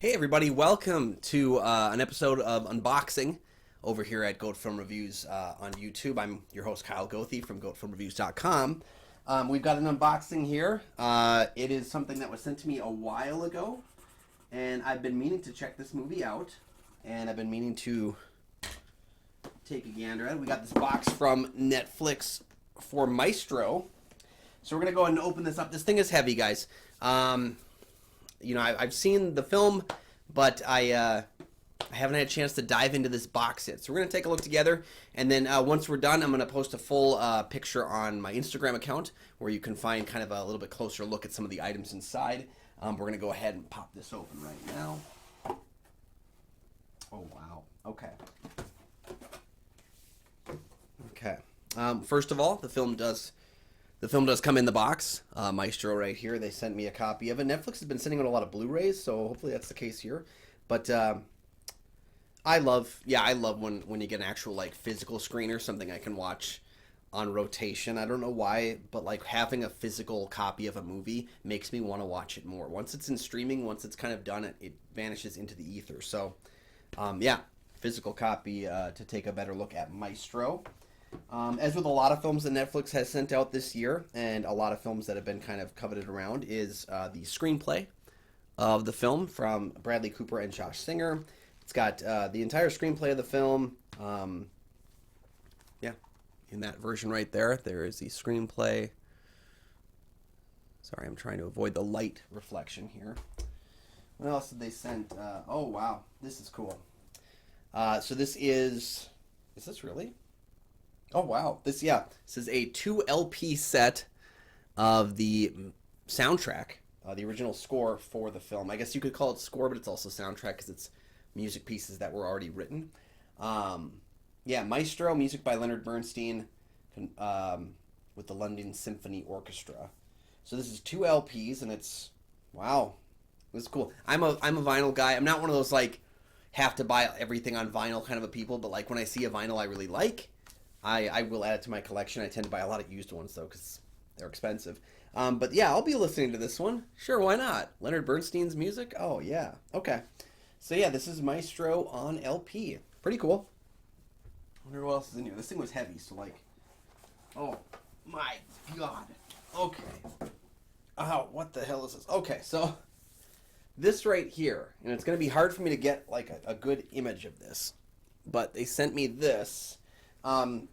Hey everybody, welcome to an episode of Unboxing over here at Goethe Film Reviews on YouTube. I'm your host Kyle Goethe from goathefilmreviews.com. We've got an unboxing here. It is something that was sent to me a while ago, and I've been meaning to check this movie out, and I've been meaning to take a gander at it. We got this box from Netflix for Maestro. So we're going to go ahead and open this up. This thing is heavy, guys. I've seen the film, but I haven't had a chance to dive into this box yet. So we're going to take a look together, and then once we're done, I'm going to post a full picture on my Instagram account where you can find kind of a little bit closer look at some of the items inside. We're going to go ahead and pop this open right now. Oh, wow. Okay. Okay. First of all, the film does come in the box. Maestro right here. They sent me a copy of it. Netflix has been sending out a lot of Blu-rays, so hopefully that's the case here. But I love when you get an actual like physical screener, something I can watch on rotation. I don't know why, but like having a physical copy of a movie makes me want to watch it more. Once it's in streaming, once it's kind of done, it vanishes into the ether. So physical copy to take a better look at Maestro. As with a lot of films that Netflix has sent out this year, and a lot of films that have been kind of coveted around, is the screenplay of the film from Bradley Cooper and Josh Singer. It's got the entire screenplay of the film. In that version right there, there is the screenplay. Sorry, I'm trying to avoid the light reflection here. What else did they send? Oh, wow. This is cool. So this is this really? Oh, wow. This is a 2 LP set of the soundtrack, the original score for the film. I guess you could call it score, but it's also soundtrack because it's music pieces that were already written. Maestro, music by Leonard Bernstein with the London Symphony Orchestra. So this is 2 LPs, and it's, wow, this is cool. I'm a vinyl guy. I'm not one of those, like, have to buy everything on vinyl kind of a people, but, like, when I see a vinyl I really like, I will add it to my collection. I tend to buy a lot of used ones, though, because they're expensive. But yeah, I'll be listening to this one. Sure, why not? Leonard Bernstein's music? Oh, yeah. Okay. So yeah, this is Maestro on LP. Pretty cool. I wonder what else is in here. This thing was heavy, so like, oh my god. Okay. Oh, what the hell is this? Okay, so this right here, and it's going to be hard for me to get like a good image of this, but they sent me this.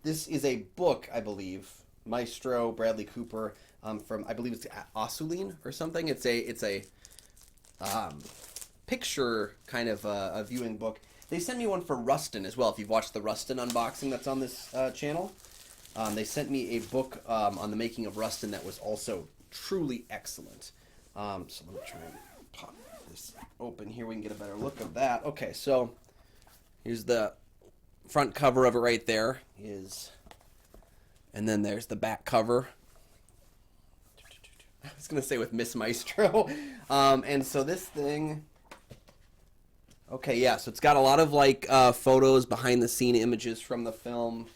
This is a book, I believe, Maestro, Bradley Cooper, from, I believe it's Osuline or something. It's a picture kind of a viewing book. They sent me one for Rustin as well. If you've watched the Rustin unboxing that's on this channel, they sent me a book on the making of Rustin that was also truly excellent. So let me try and pop this open here. We can get a better look of that. Okay, so here's the front cover of it right there, and then there's the back cover. I was gonna say with Miss Maestro. And so this thing, okay, yeah, so it's got a lot of like photos, behind the scene images from the film.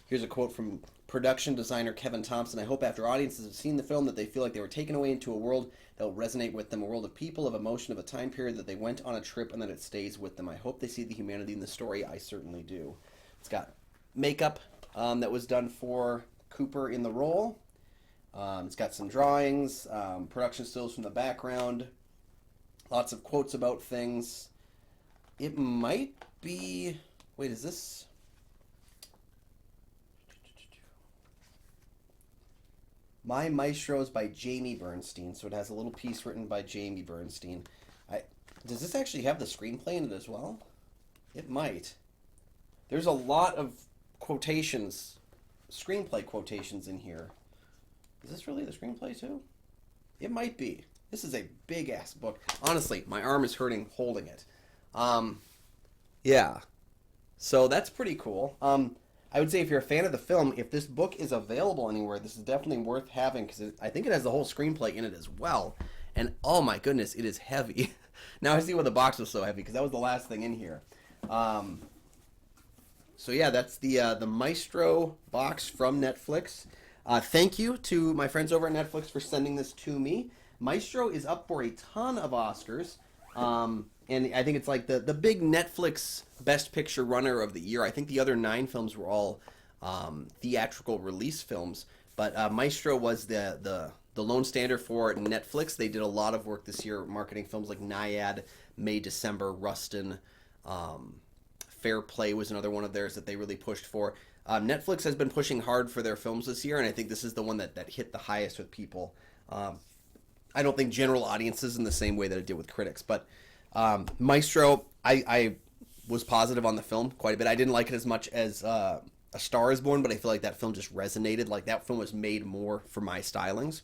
Here's a quote from production designer Kevin Thompson. I hope after audiences have seen the film that they feel like they were taken away into a world that will resonate with them, a world of people, of emotion, of a time period that they went on a trip and that it stays with them. I hope they see the humanity in the story. I certainly do. It's got makeup that was done for Cooper in the role. It's got some drawings, production stills from the background, lots of quotes about things. It might be... Wait, is this... My Maestro is by Jamie Bernstein, so it has a little piece written by Jamie Bernstein. Does this actually have the screenplay in it as well? It might. There's a lot of quotations, screenplay quotations in here. Is this really the screenplay too? It might be. This is a big-ass book. Honestly, my arm is hurting holding it. Yeah. So that's pretty cool. I would say if you're a fan of the film, if this book is available anywhere, this is definitely worth having because I think it has the whole screenplay in it as well. And oh my goodness, it is heavy. Now I see why the box was so heavy because that was the last thing in here. So yeah, that's the Maestro box from Netflix. Thank you to my friends over at Netflix for sending this to me. Maestro is up for a ton of Oscars. And I think it's like the big Netflix Best Picture runner of the year. I think the other 9 films were all theatrical release films, but Maestro was the lone standard for Netflix. They did a lot of work this year marketing films like Naiad, May, December, Rustin. Fair Play was another one of theirs that they really pushed for. Netflix has been pushing hard for their films this year, and I think this is the one that hit the highest with people. I don't think general audiences in the same way that it did with critics, but Maestro, I was positive on the film quite a bit. I didn't like it as much as A Star Is Born, but I feel like that film just resonated. Like that film was made more for my stylings.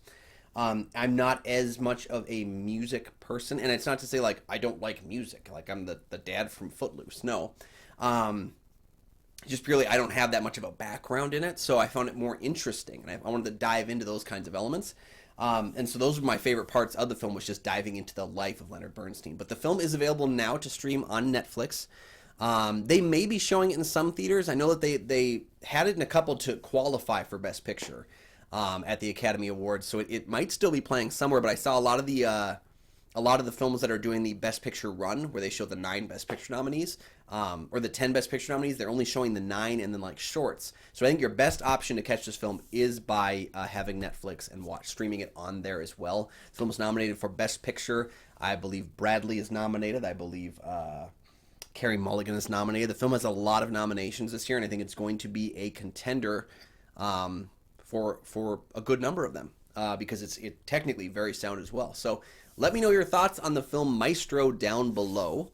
I'm not as much of a music person, and it's not to say like I don't like music, like I'm the dad from Footloose. No, just purely I don't have that much of a background in it, so I found it more interesting, and I wanted to dive into those kinds of elements. And so those were my favorite parts of the film, was just diving into the life of Leonard Bernstein. But the film is available now to stream on Netflix. They may be showing it in some theaters. I know that they had it in a couple to qualify for Best Picture at the Academy Awards, so it might still be playing somewhere. But I saw a lot of the films that are doing the Best Picture run, where they show the 9 Best Picture nominees, or the 10 Best Picture nominees. They're only showing the 9 and then like shorts. So I think your best option to catch this film is by having Netflix and streaming it on there as well. The film is nominated for Best Picture. I believe Bradley is nominated. I believe Carey Mulligan is nominated. The film has a lot of nominations this year, and I think it's going to be a contender for a good number of them because it's technically very sound as well. So let me know your thoughts on the film Maestro down below.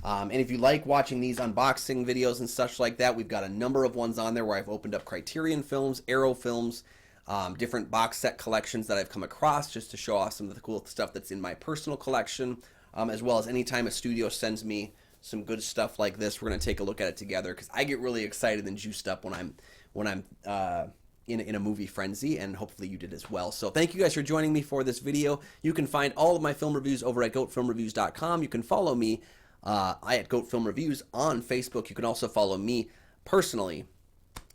And if you like watching these unboxing videos and such like that, we've got a number of ones on there where I've opened up Criterion films, Arrow films, different box set collections that I've come across just to show off some of the cool stuff that's in my personal collection, as well as anytime a studio sends me some good stuff like this, we're going to take a look at it together because I get really excited and juiced up when I'm in a movie frenzy, and hopefully you did as well. So thank you guys for joining me for this video. You can find all of my film reviews over at goatfilmreviews.com. You can follow me at Goat Film Reviews on Facebook. You can also follow me personally,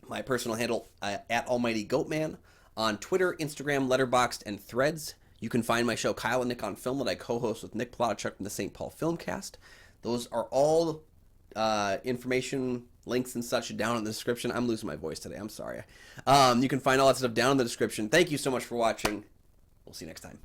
my personal handle at Almighty Goatman on Twitter, Instagram, Letterboxd, and Threads. You can find my show Kyle and Nick on Film that I co-host with Nick Plotchuk from the St. Paul Filmcast. Those are all information, links and such down in the description. I'm losing my voice today. I'm sorry. You can find all that stuff down in the description. Thank you so much for watching. We'll see you next time.